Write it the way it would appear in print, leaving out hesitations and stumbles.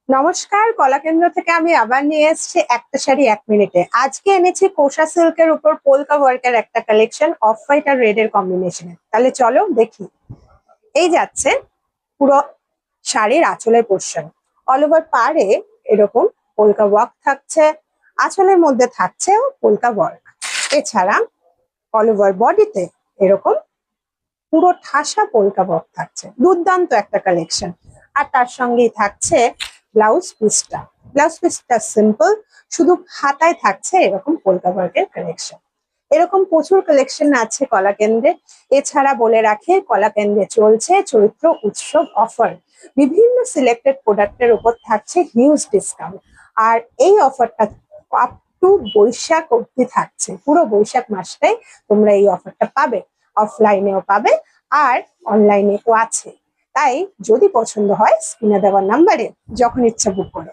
নমস্কার, কলাকেন্দ্র থেকে আমি আবার নিয়ে এসেছি একটা শাড়ি 1 মিনিটে। আজকে এনেছি কোষা সিল্কের উপর পোলকা ওয়ার্কের একটা কালেকশন, অফ হোয়াইট আর রেড এর কম্বিনেশনে। তাহলে চলো দেখি। এই যাচ্ছে পুরো শাড়ির আঁচলের পোর্শন। অল ওভার পাড়ে এরকম পোলকা ওয়ার্ক থাকছে, আঁচলের মধ্যে থাকছে পোলকা ওয়ার্ক। এছাড়া অল ওভার বডিতে এরকম পুরো ঠাসা পোলকা ওয়ার্ক থাকছে। দুর্দান্ত একটা কালেকশন। আর তার সঙ্গেই থাকছে ব্লাউজ পিসটা সিম্পল, শুধু হাতায় থাকছে এরকম পোলকা ওয়ার্কের কালেকশন। এরকম প্রচুর কালেকশন আছে কলাকেন্দ্রে। এছাড়া বলে রাখি, কলাকেন্দ্রে চলছে চৈত্র উৎসব অফার। বিভিন্ন সিলেক্টেড প্রোডাক্টের উপর থাকছে হিউজ ডিসকাউন্ট। আর এই অফারটা আপ টু বৈশাখ অব্দি থাকছে। পুরো বৈশাখ মাসটাই তোমরা এই অফারটা পাবে। অফলাইনেও পাবে আর অনলাইনেও আছে। তাই যদি পছন্দ হয় স্ক্রিনে দেওয়া নাম্বারে যখন ইচ্ছা বুক করো।